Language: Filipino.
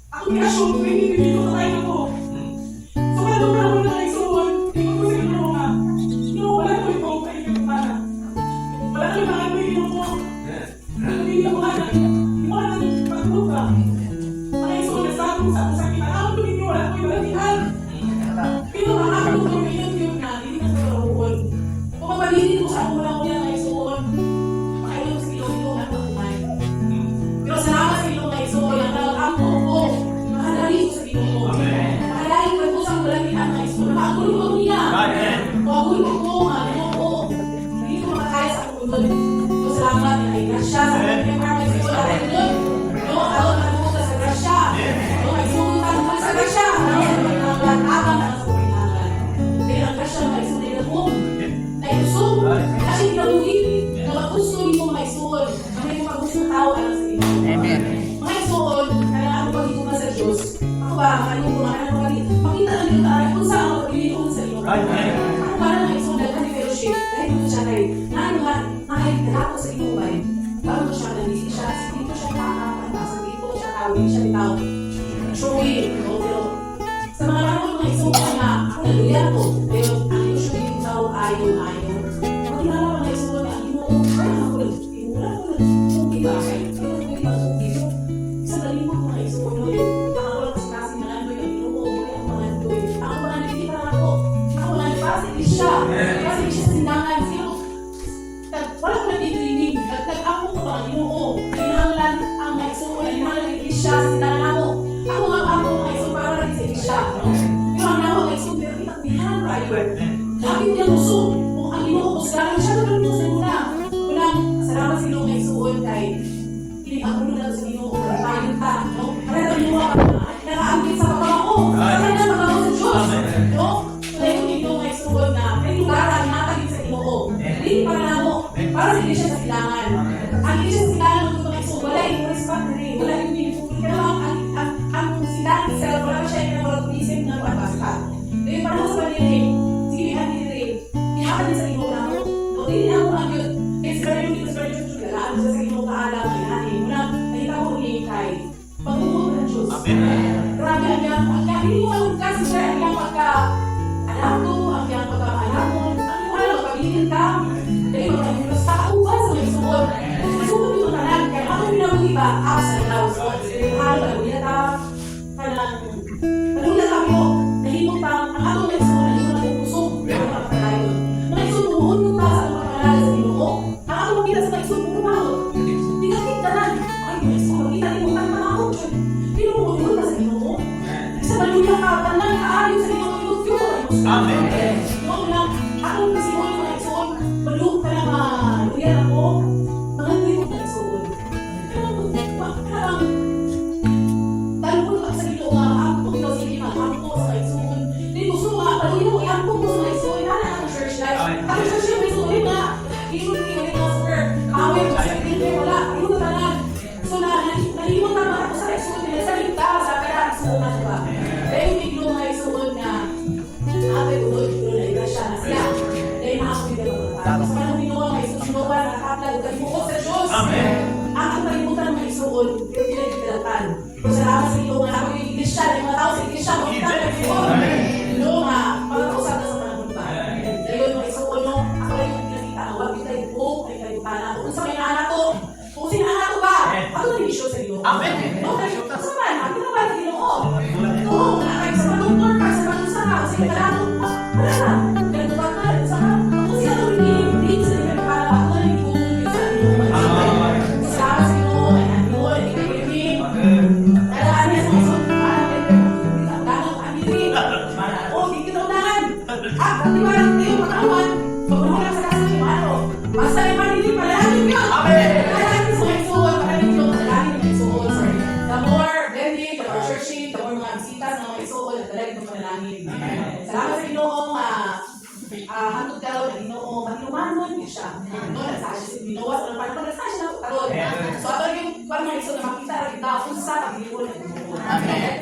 Ako pinasyon ko, hindi ko tayo ko. So, kaya nung naman na isuon, hindi ko sa ino nga. Wala ko ito, kayo yung para. Wala ko yung mga ino mo. Hindi ako nga, hindi mo nga pagbuka. Mga isuon na sa akong sa kita. Ako tuminyo, wala ko yung latihan. Pero ako ko yung na, hindi na sa karuhon. Kung mapalinin ko sa akong wala ko yan na isuon, makailong sa ilo na kumain. Pero salamat sa ilo na isuon, ang ako ko, mahadali ko sa ilo ko. Mahadali ko po sa akong latihan na isuon. Makagulo ko niya. Makagulo ko, ano ko. Hindi ko makakaya sa akong mundo. So salamat na ay grasya sa kanyang parang isuon na rin doon. No, ako nakatuta sa grasya. No, ay sumuntan ko sa grasya. Kasi kinabuhin, nakagusto yung mga isuon. Kami yung magustong tao alam sa inyo. Amen. Mga isuon, kaya ako pag-ikuman sa Diyos. Ako ba, kanyang kumahan ako kami. Pakita lang yung tayo kung saan ako pag-ikuman sa inyo. Ako ba na mga isuon, dahil fellowship, dahil mo siya kayo. Naano nga, nakahigit ako sa inyo ba? Bago mo siya, nandisi siya, dito siya nakakanta, sa dito siya tawin, siya bitaw. Showy, pero sa mga karoon mga isuon na, ako naluya ko, pero ang ito siya bitaw, ayaw. Kasi siya sindangan sino. Wala ko na dito-inig. Nag-ako ko ba, ginoo. Hinahanglan ang maisuon. Hinahanglan ang isya. Sindangan ako. Ako nga ako maisuon para rin sa isya. Pero ang ako maisuon, pero itakbihan tayo. Lagi ko yung gusto. Kung ang ginoo ko, sindangan siya na rin sa muna. Unang, salamat sa ginoo maisuon kay kinig ako nila sa ginoo. Tayo ta. Kaya ito ginoo ako. Nakaangkit sa pagkako. Kaya na pagkako sa Diyos. No? Kaya yung ginoo maisuon na lugaran natin sa Ginoo. Hindi para na mo, para sa iglesia sa silangan. Ang iglesia sa silangan ng mga iso, wala yung respect rin, wala yung pinipuli. Kaya ang silangan itself, wala siya yung nawarotism ng pagpasta. Kaya para sa panilin, sige, hanin rin, ihakan din sa Ginoo na mo. Hindi na ako ang yun. Kaya sa kanilin, dito sa kanilin, galaan sa Ginoo kaalam, ay hanin. Muna, nakita ko rin kay pag-uot ng Diyos. Grabe ang yan. Hindi mo alam kasi siya, ang yan anak ko, ang yan pagkakalamon, ang wala pag-ibig ka, dahil mag-ibig sa uban sa may suod. Suod yung tanan, kaya ako pinabuhi ba, ups and downs, halo, palulat ka, palulat kami mo, nahimot pa, ang atong may suod, nahimot na pupusok, kaya kapatalayon. Mga isuod, buhon mo pa sa mga pangalan sa Ginoo, ang atong makita sa mga isuod, pumahot. Hindi ka tanan, ay, mga isuod, makita rin mo kang pamahot. Pero mo, buhon pa sa Ginoo. Sa palulat ka, tanan, kaayon sa Ginoo. Amen. Noong lang, ako kasi mo yung mga isuon, baluk ka na maluyan ako, mga limot na isuon. Parang, talupon ka sa ilo nga, ako ikaw sige man, ako sa isuon. Hindi gusto nga, paluyan mo, ako mo sa isuon, hana ang church life. Ang church life, may isuon nga, isuon nga sir, kawin mo sa ito, wala, ito na lang. So nalimot na mga ako sa isuon, pinasalita sa kaya isuon na ba. Dahil biglo nga isuon na, abe ko doon na igrasya na siya. Dahil maakoy ka mga tao. Sa mga Pinoon, may susunuan, nakakaplag, kalimuot sa Diyos. Ang kalimutan ng mga isuon, pero pinagkilatan. Kung salamat sa iyo nga, ako yung iglesia, yung mga tao sa iglesia, makita na isuon. No nga, pagkakausap na sa panahon pa. Dahil mga isuon, no, ako lang yung pinakita, ang wag kita yung buhok, ay kalimutan ako. Kung sa may anak ko, kung sino anak ko ba, ako na yung sa iyo. Amen. No, sa man, ako na ba, Ginoo? Oo, nakakay sa panungkor ka, sa panungsa ka, sa ikalano. Wala na. Ganito ba ka? Ako siya ito rin sa inyo para ako na rin kung sa inyo. Salamat sa inyo. Ay natin ay ikaw-ibig. Talaan niya sa mga ang ganang pag-ibig. O, di kita unahan. Di ba lang kayo matawan? Pag wala sa kasi yung ano. Basta yung pag-ibig, palahanin nyo. Palahanin sa mga isuon. Palahanin nyo. Palahanin ng isuon. Sorry. The more vending, the more churching, the more mga bisitas ng mga isuon, at talagang itong panalangin. Salamat sa Ginoo nga hantod ka raw na Ginoo maginumanon niya siya. No, nagsasabi si Ginoo sa parang nagsasabi siya na karon. So ato yung parang mga isuon na makita ra kita kung sa pag-iwan ng Ginoo. Amen.